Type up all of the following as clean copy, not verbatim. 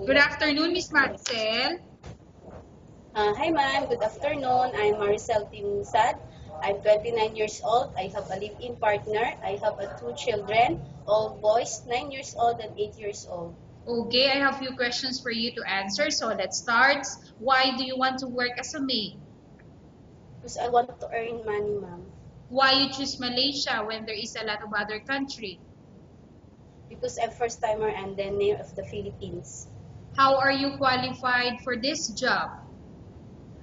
Good afternoon, Miss Marcel. Hi ma'am, good afternoon. I'm Maricel Tinsad. I'm 29 years old. I have a live-in partner. I have two children, all boys, 9 years old and 8 years old. Okay, I have a few questions for you to answer. So let's start. Why do you want to work as a maid? Because I want to earn money, ma'am. Why you choose Malaysia when there is a lot of other country? Because I'm first timer and then name of the Philippines. How are you qualified for this job?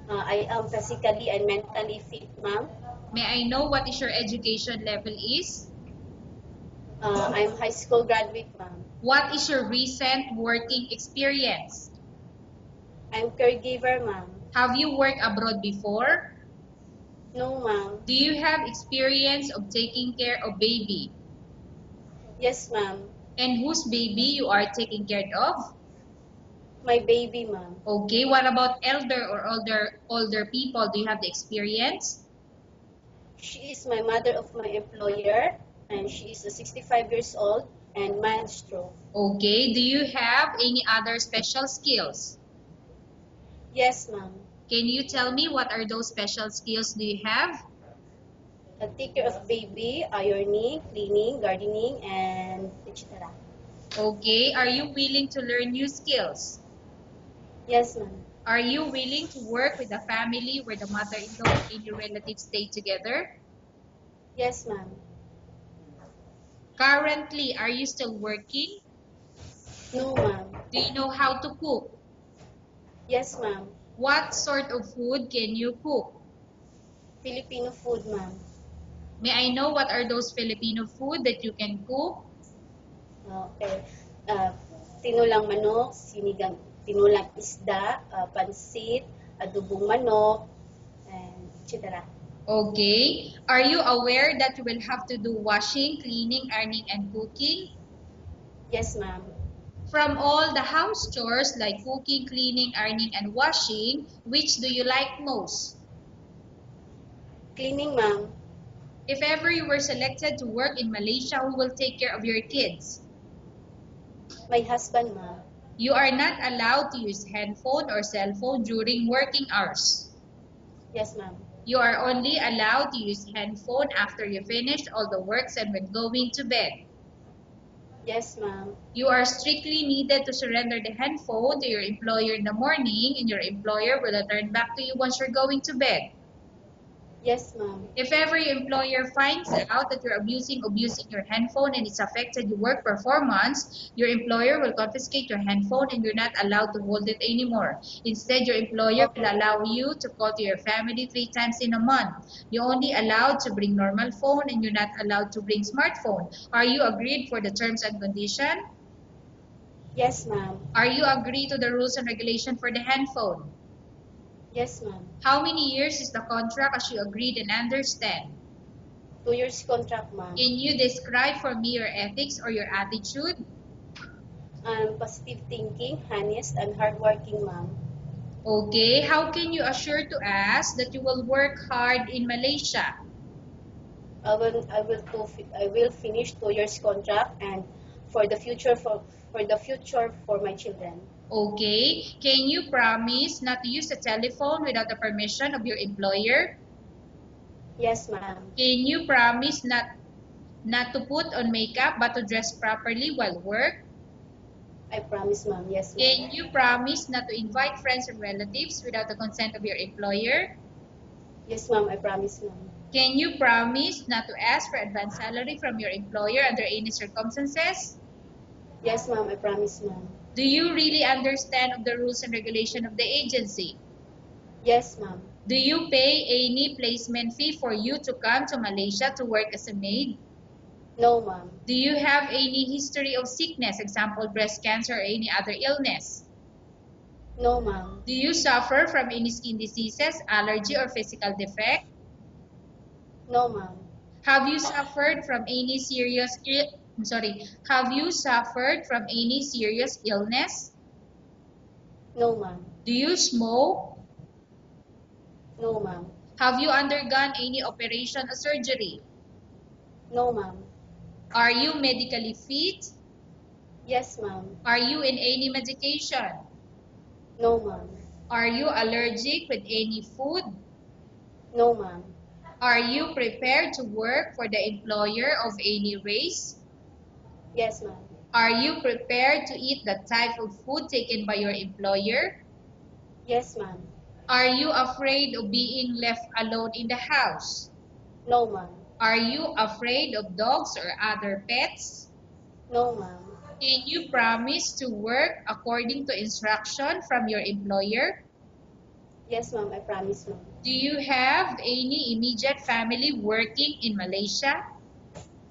I am physically and mentally fit, ma'am. May I know what is your education level is? I'm high school graduate, ma'am. What is your recent working experience? I'm caregiver, ma'am. Have you worked abroad before? No, ma'am. Do you have experience of taking care of baby? Yes, ma'am. And whose baby you are taking care of? My baby, ma'am. Okay, what about elder or older people? Do you have the experience? She is my mother of my employer, and she is 65 years old and mild stroke. Okay, do you have any other special skills? Yes, ma'am. Can you tell me what are those special skills do you have? Take care of baby, ironing, cleaning, gardening, and etc. Okay, are you willing to learn new skills? Yes, ma'am. Are you willing to work with a family where the mother-in-law and your relatives stay together? Yes, ma'am. Currently, are you still working? No, ma'am. Do you know how to cook? Yes, ma'am. What sort of food can you cook? Filipino food, ma'am. May I know what are those Filipino food that you can cook? Okay. Tinulang manok, tinulang isda, pansit, adobong manok, and etc. Okay. Are you aware that you will have to do washing, cleaning, ironing, and cooking? Yes, ma'am. From all the house chores like cooking, cleaning, ironing, and washing, which do you like most? Cleaning, ma'am. If ever you were selected to work in Malaysia, who will take care of your kids? My husband, ma'am. You are not allowed to use handphone or cell phone during working hours. Yes, ma'am. You are only allowed to use handphone after you finish all the works and when going to bed. Yes, ma'am. You are strictly needed to surrender the handphone to your employer in the morning, and your employer will return back to you once you're going to bed. Yes, ma'am. If ever your employer finds out that you're abusing your handphone and it's affected your work performance, your employer will confiscate your handphone and you're not allowed to hold it anymore. Instead, your employer will allow you to call to your family 3 times in a month. You're only allowed to bring normal phone and you're not allowed to bring smartphone. Are you agreed for the terms and condition? Yes, ma'am. Are you agree to the rules and regulation for the handphone? Yes, ma'am. How many years is the contract as you agreed and understand? 2 years contract, ma'am. Can you describe for me your ethics or your attitude? Positive thinking, honest, and hardworking, ma'am. Okay, how can you assure to us that you will work hard in Malaysia? I will finish 2 years contract and for the future for my children. Okay, can you promise not to use the telephone without the permission of your employer? Yes, ma'am. Can you promise not to put on makeup but to dress properly while work? I promise, ma'am. Yes, ma'am. Can you promise not to invite friends and relatives without the consent of your employer? Yes, ma'am. I promise, ma'am. Can you promise not to ask for advance salary from your employer under any circumstances? Yes, ma'am. I promise, ma'am. Do you really understand of the rules and regulation of the agency? Yes, ma'am. Do you pay any placement fee for you to come to Malaysia to work as a maid? No, ma'am. Do you have any history of sickness, example breast cancer or any other illness? No, ma'am. Do you suffer from any skin diseases, allergy, or physical defect? No, ma'am. Have you suffered from any Have you suffered from any serious illness? No, ma'am. Do you smoke? No, ma'am. Have you undergone any operation or surgery? No, ma'am. Are you medically fit? Yes, ma'am. Are you in any medication? No, ma'am. Are you allergic with any food? No, ma'am. Are you prepared to work for the employer of any race? Yes, ma'am. Are you prepared to eat the type of food taken by your employer? Yes, ma'am. Are you afraid of being left alone in the house? No, ma'am. Are you afraid of dogs or other pets? No, ma'am. Can you promise to work according to instruction from your employer? Yes, ma'am. I promise, ma'am. Do you have any immediate family working in Malaysia?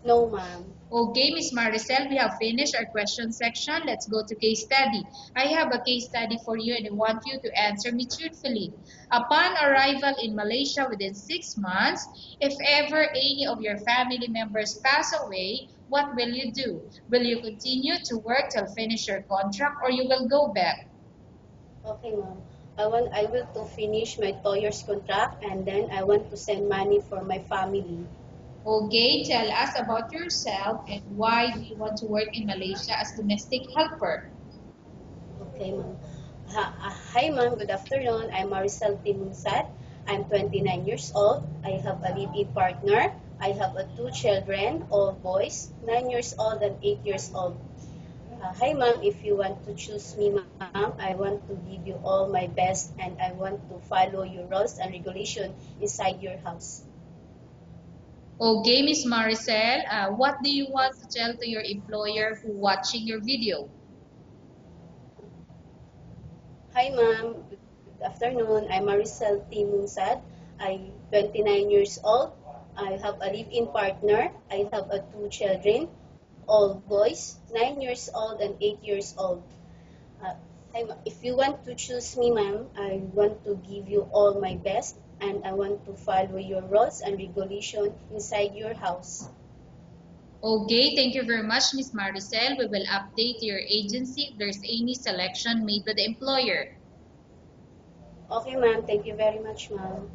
No, ma'am. Okay, Miss Maricel, we have finished our question section. Let's go to case study. I have a case study for you and I want you to answer me truthfully. Upon arrival in Malaysia within 6 months, if ever any of your family members pass away, what will you do? Will you continue to work till finish your contract or you will go back? Okay, ma'am. I will to finish my 2 years contract and then I want to send money for my family. Okay, tell us about yourself and why do you want to work in Malaysia as domestic helper? Okay, ma'am. Hi, ma'am. Good afternoon. I'm Maricel Timunsat. I'm 29 years old. I have a live-in partner. I have two children, all boys, 9 years old and 8 years old. Hi, ma'am. If you want to choose me, ma'am, I want to give you all my best and I want to follow your rules and regulation inside your house. Okay, Miss Maricel, what do you want to tell to your employer who watching your video? Hi, ma'am. Good afternoon. I'm Maricel Timunsad. I'm 29 years old. I have a live-in partner. I have two children, all boys, 9 years old and 8 years old. Uh, if you want to choose me, ma'am, I want to give you all my best and I want to follow your rules and regulation inside your house. Okay, thank you very much, Miss Maricel. We will update your agency if there's any selection made by the employer. Okay, ma'am. Thank you very much, ma'am.